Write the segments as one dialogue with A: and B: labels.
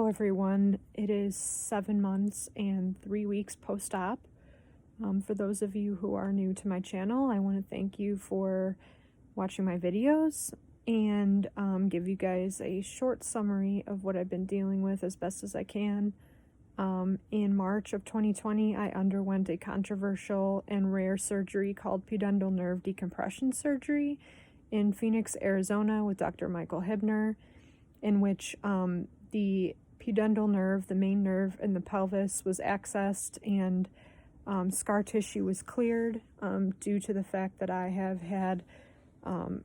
A: Hello everyone, it is 7 months and 3 weeks post-op. For those of you who are new to my channel, I want to thank you for watching my videos and give you guys a short summary of what I've been dealing with as best as I can. In March of 2020, I underwent a controversial and rare surgery called pudendal nerve decompression surgery in Phoenix, Arizona with Dr. Michael Hibner, in which the pudendal nerve, the main nerve in the pelvis, was accessed and scar tissue was cleared due to the fact that I have had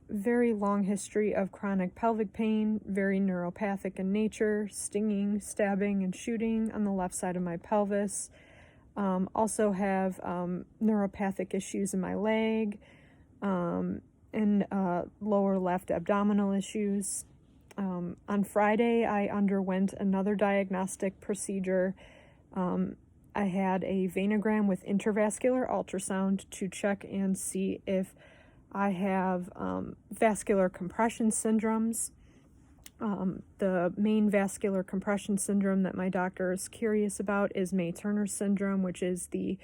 A: very long history of chronic pelvic pain, very neuropathic in nature, stinging, stabbing, and shooting on the left side of my pelvis. Also have neuropathic issues in my leg and lower left abdominal issues. On Friday, I underwent another diagnostic procedure. I had a venogram with intravascular ultrasound to check and see if I have vascular compression syndromes. The main vascular compression syndrome that my doctor is curious about is May-Turner syndrome, which is the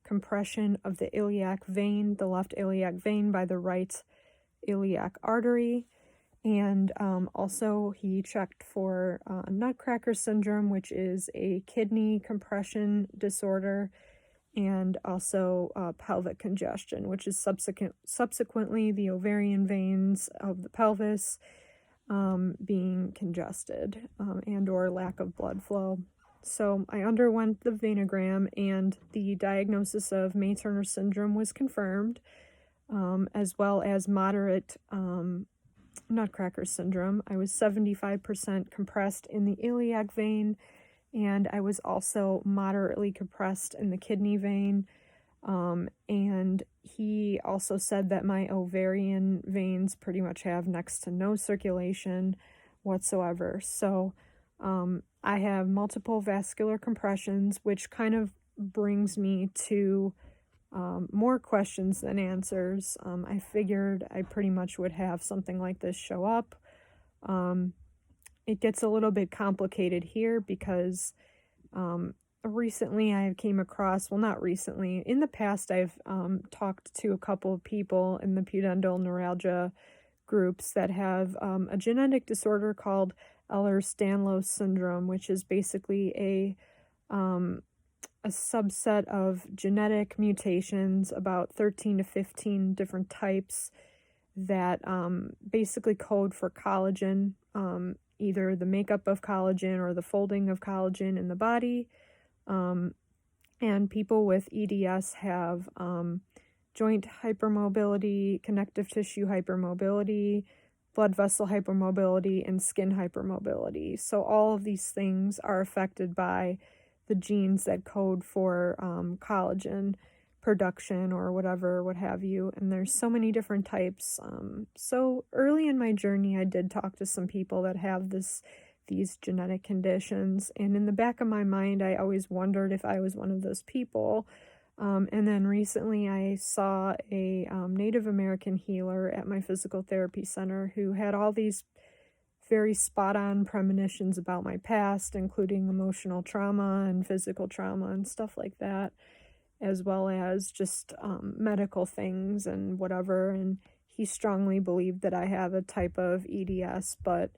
A: compression of the iliac vein, the left iliac vein by the right iliac artery. And also he checked for Nutcracker syndrome, which is a kidney compression disorder, and also pelvic congestion, which is subsequently the ovarian veins of the pelvis being congested and or lack of blood flow. So I underwent the venogram, and the diagnosis of May-Turner syndrome was confirmed, as well as moderate Nutcracker syndrome. I was 75% compressed in the iliac vein, and I was also moderately compressed in the kidney vein. And he also said that my ovarian veins pretty much have next to no circulation whatsoever. So I have multiple vascular compressions, which kind of brings me to more questions than answers. I figured I pretty much would have something like this show up. It gets a little bit complicated here because recently I came across, well, not recently, in the past I've talked to a couple of people in the pudendal neuralgia groups that have a genetic disorder called Ehlers-Danlos syndrome, which is basically a subset of genetic mutations, about 13 to 15 different types that basically code for collagen, either the makeup of collagen or the folding of collagen in the body. And people with EDS have joint hypermobility, connective tissue hypermobility, blood vessel hypermobility, and skin hypermobility. So all of these things are affected by the genes that code for collagen production or whatever, what have you. And there's so many different types. So early in my journey, I did talk to some people that have these genetic conditions. And in the back of my mind, I always wondered if I was one of those people. And then recently I saw a Native American healer at my physical therapy center who had all these very spot-on premonitions about my past, including emotional trauma and physical trauma and stuff like that, as well as just medical things and whatever. And he strongly believed that I have a type of EDS, but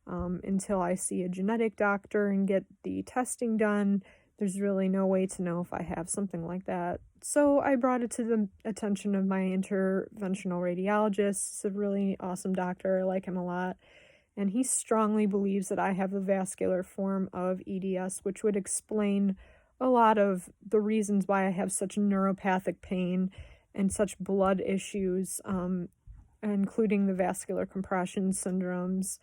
A: until I see a genetic doctor and get the testing done, there's really no way to know if I have something like that. So I brought it to the attention of my interventional radiologist. He's a really awesome doctor. I like him a lot. And he strongly believes that I have a vascular form of EDS, which would explain a lot of the reasons why I have such neuropathic pain and such blood issues, including the vascular compression syndromes.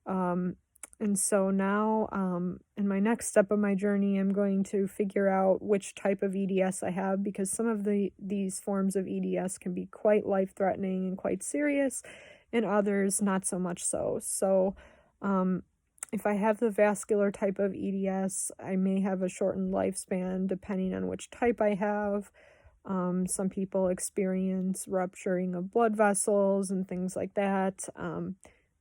A: And so now, in my next step of my journey, I'm going to figure out which type of EDS I have, because some of these forms of EDS can be quite life-threatening and quite serious, and others not so much so. So if I have the vascular type of EDS, I may have a shortened lifespan depending on which type I have. Some people experience rupturing of blood vessels and things like that.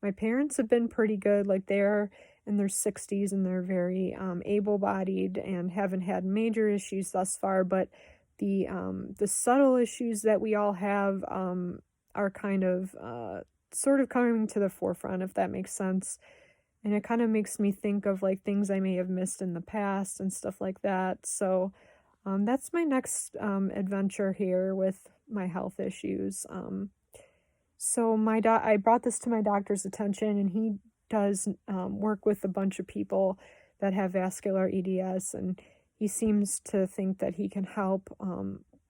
A: My parents have been pretty good. Like, they're in their 60s, and they're very able-bodied and haven't had major issues thus far, but the subtle issues that we all have are kind of sort of coming to the forefront, if that makes sense. And it kind of makes me think of like things I may have missed in the past and stuff like that. So that's my next adventure here with my health issues. So I brought this to my doctor's attention, and he does work with a bunch of people that have vascular EDS, and he seems to think that he can help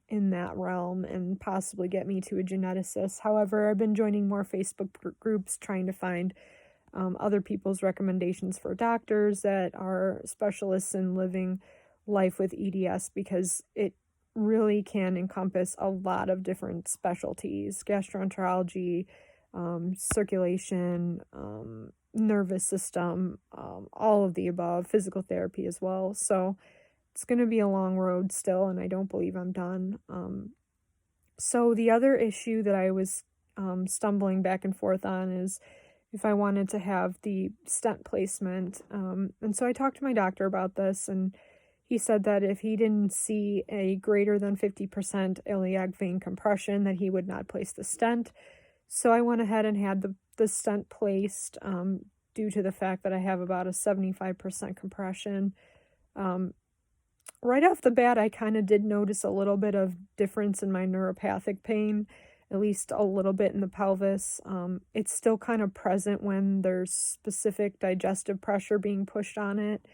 A: in that realm and possibly get me to a geneticist. However, I've been joining more Facebook groups trying to find other people's recommendations for doctors that are specialists in living life with EDS, because it really can encompass a lot of different specialties: gastroenterology, circulation, nervous system, all of the above, physical therapy as well. So it's going to be a long road still, and I don't believe I'm done. So the other issue that I was stumbling back and forth on is if I wanted to have the stent placement. And so I talked to my doctor about this, and he said that if he didn't see a greater than 50% iliac vein compression, that he would not place the stent. So I went ahead and had the stent placed due to the fact that I have about a 75% compression. Right off the bat, I kind of did notice a little bit of difference in my neuropathic pain, at least a little bit in the pelvis. It's still kind of present when there's specific digestive pressure being pushed on it.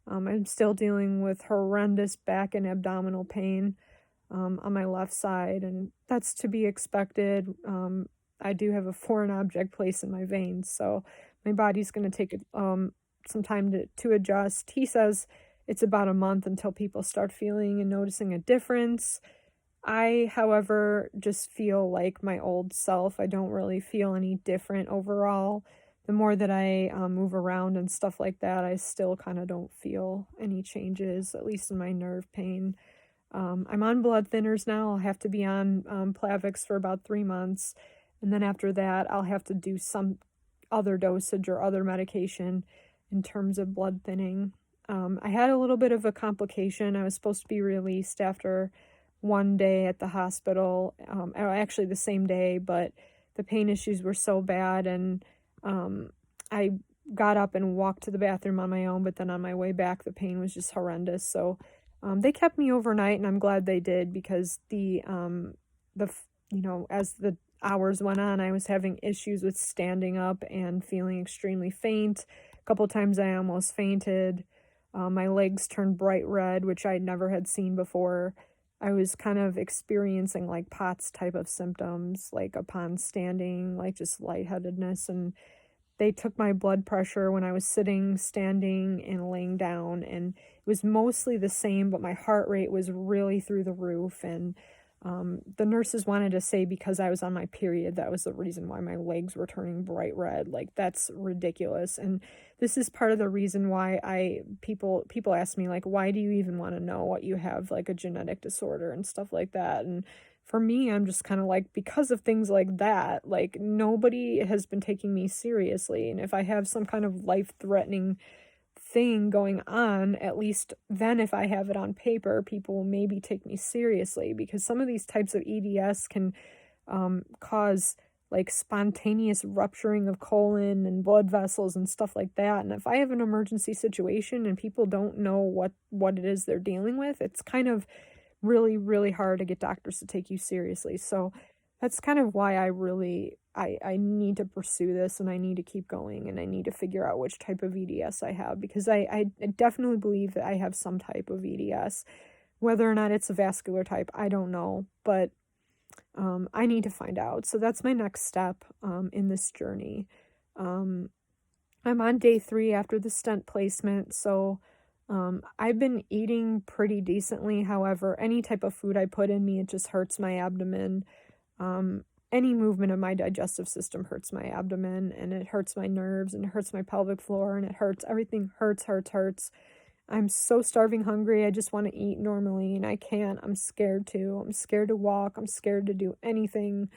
A: I'm still dealing with horrendous back and abdominal pain on my left side, and that's to be expected. I do have a foreign object placed in my veins, so my body's going to take some time to adjust. He says it's about a month until people start feeling and noticing a difference. I, however, just feel like my old self. I don't really feel any different overall. The more that I move around and stuff like that, I still kind of don't feel any changes, at least in my nerve pain. I'm on blood thinners now. I'll have to be on Plavix for about 3 months. And then after that, I'll have to do some other dosage or other medication in terms of blood thinning. I had a little bit of a complication. I was supposed to be released after one day at the hospital, actually the same day, but the pain issues were so bad, and I got up and walked to the bathroom on my own, but then on my way back, the pain was just horrendous. So they kept me overnight, and I'm glad they did, because as the hours went on, I was having issues with standing up and feeling extremely faint. A couple times I almost fainted. My legs turned bright red, which I never had seen before. I was kind of experiencing like POTS type of symptoms, like upon standing, like just lightheadedness. And they took my blood pressure when I was sitting, standing, and laying down, and it was mostly the same, but my heart rate was really through the roof. And the nurses wanted to say because I was on my period, that was the reason why my legs were turning bright red. Like, that's ridiculous. And this is part of the reason why people ask me, like, why do you even want to know what you have, like a genetic disorder and stuff like that? And for me, I'm just kind of like, because of things like that, like, nobody has been taking me seriously. And if I have some kind of life-threatening thing going on, at least then if I have it on paper, people will maybe take me seriously, because some of these types of EDS can cause like spontaneous rupturing of colon and blood vessels and stuff like that. And if I have an emergency situation and people don't know what it is they're dealing with, it's kind of really, really hard to get doctors to take you seriously. So that's kind of why I need to pursue this, and I need to keep going, and I need to figure out which type of EDS I have, because I definitely believe that I have some type of EDS. Whether or not it's a vascular type, I don't know, but I need to find out. So that's my next step in this journey. I'm on day 3 after the stent placement, so I've been eating pretty decently. However, any type of food I put in me, it just hurts my abdomen. Any movement of my digestive system hurts my abdomen, and it hurts my nerves, and it hurts my pelvic floor, and it hurts, everything hurts. I'm so starving hungry. I just want to eat normally, and I can't. I'm scared to. I'm scared to walk. I'm scared to do anything.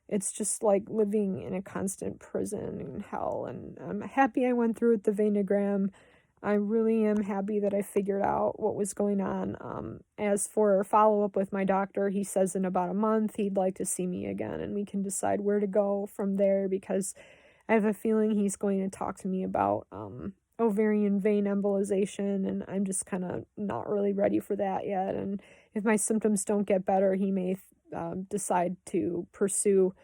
A: it's just like living in a constant prison and hell. And I'm happy I went through with the venogram. I really am happy that I figured out what was going on. As for follow-up with my doctor, he says in about a month he'd like to see me again, and we can decide where to go from there, because I have a feeling he's going to talk to me about ovarian vein embolization, and I'm just kind of not really ready for that yet. And if my symptoms don't get better, he may decide to pursue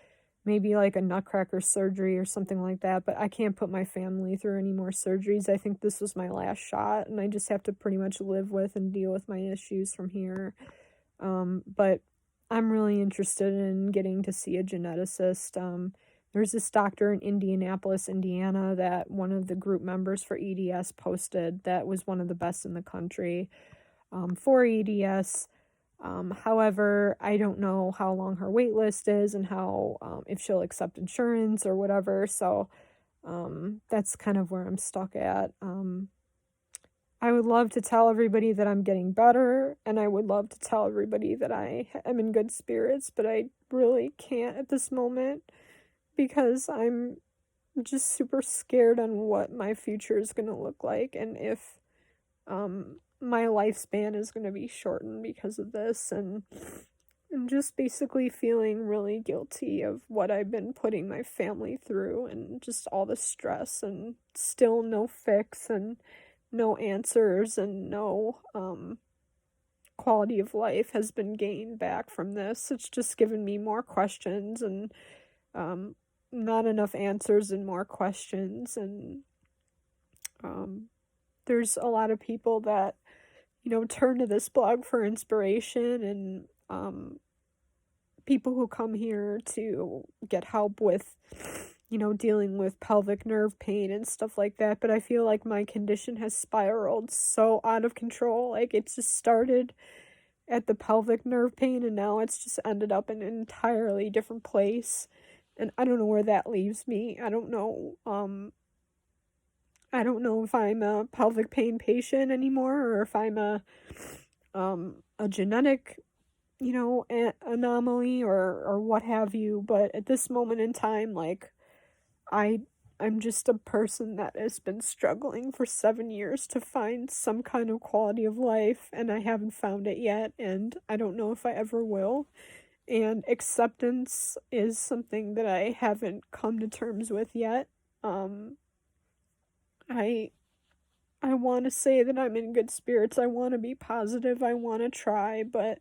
A: maybe like a nutcracker surgery or something like that, but I can't put my family through any more surgeries. I think this was my last shot, and I just have to pretty much live with and deal with my issues from here. But I'm really interested in getting to see a geneticist. There's this doctor in Indianapolis, Indiana, that one of the group members for EDS posted that was one of the best in the country for EDS. However, I don't know how long her wait list is and how, if she'll accept insurance or whatever. So, that's kind of where I'm stuck at. I would love to tell everybody that I'm getting better, and I would love to tell everybody that I am in good spirits, but I really can't at this moment, because I'm just super scared on what my future is going to look like, and if, my lifespan is going to be shortened because of this, and I'm just basically feeling really guilty of what I've been putting my family through, and just all the stress, and still no fix, and no answers, and no quality of life has been gained back from this. It's just given me more questions, and not enough answers and more questions. And there's a lot of people that, you know, turn to this blog for inspiration, and people who come here to get help with, you know, dealing with pelvic nerve pain and stuff like that. But I feel like my condition has spiraled so out of control. Like, it just started at the pelvic nerve pain, and now it's just ended up in an entirely different place. And I don't know where that leaves me. I don't know if I'm a pelvic pain patient anymore, or if I'm a genetic, you know, anomaly, or what have you. But at this moment in time, like, I'm just a person that has been struggling for 7 years to find some kind of quality of life, and I haven't found it yet, and I don't know if I ever will. And acceptance is something that I haven't come to terms with yet. I want to say that I'm in good spirits. I want to be positive. I want to try, but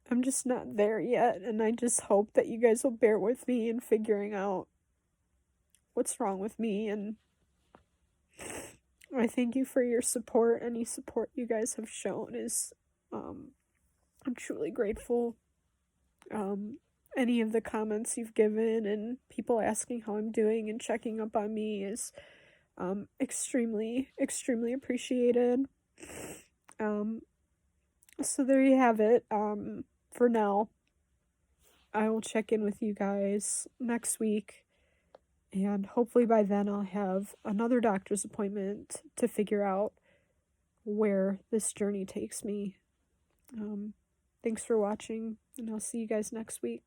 A: I'm just not there yet. And I just hope that you guys will bear with me in figuring out what's wrong with me. And I thank you for your support. Any support you guys have shown is, I'm truly grateful. Any of the comments you've given and people asking how I'm doing and checking up on me is extremely, extremely appreciated. So there you have it. For now, I will check in with you guys next week, and hopefully by then I'll have another doctor's appointment to figure out where this journey takes me. Thanks for watching, and I'll see you guys next week.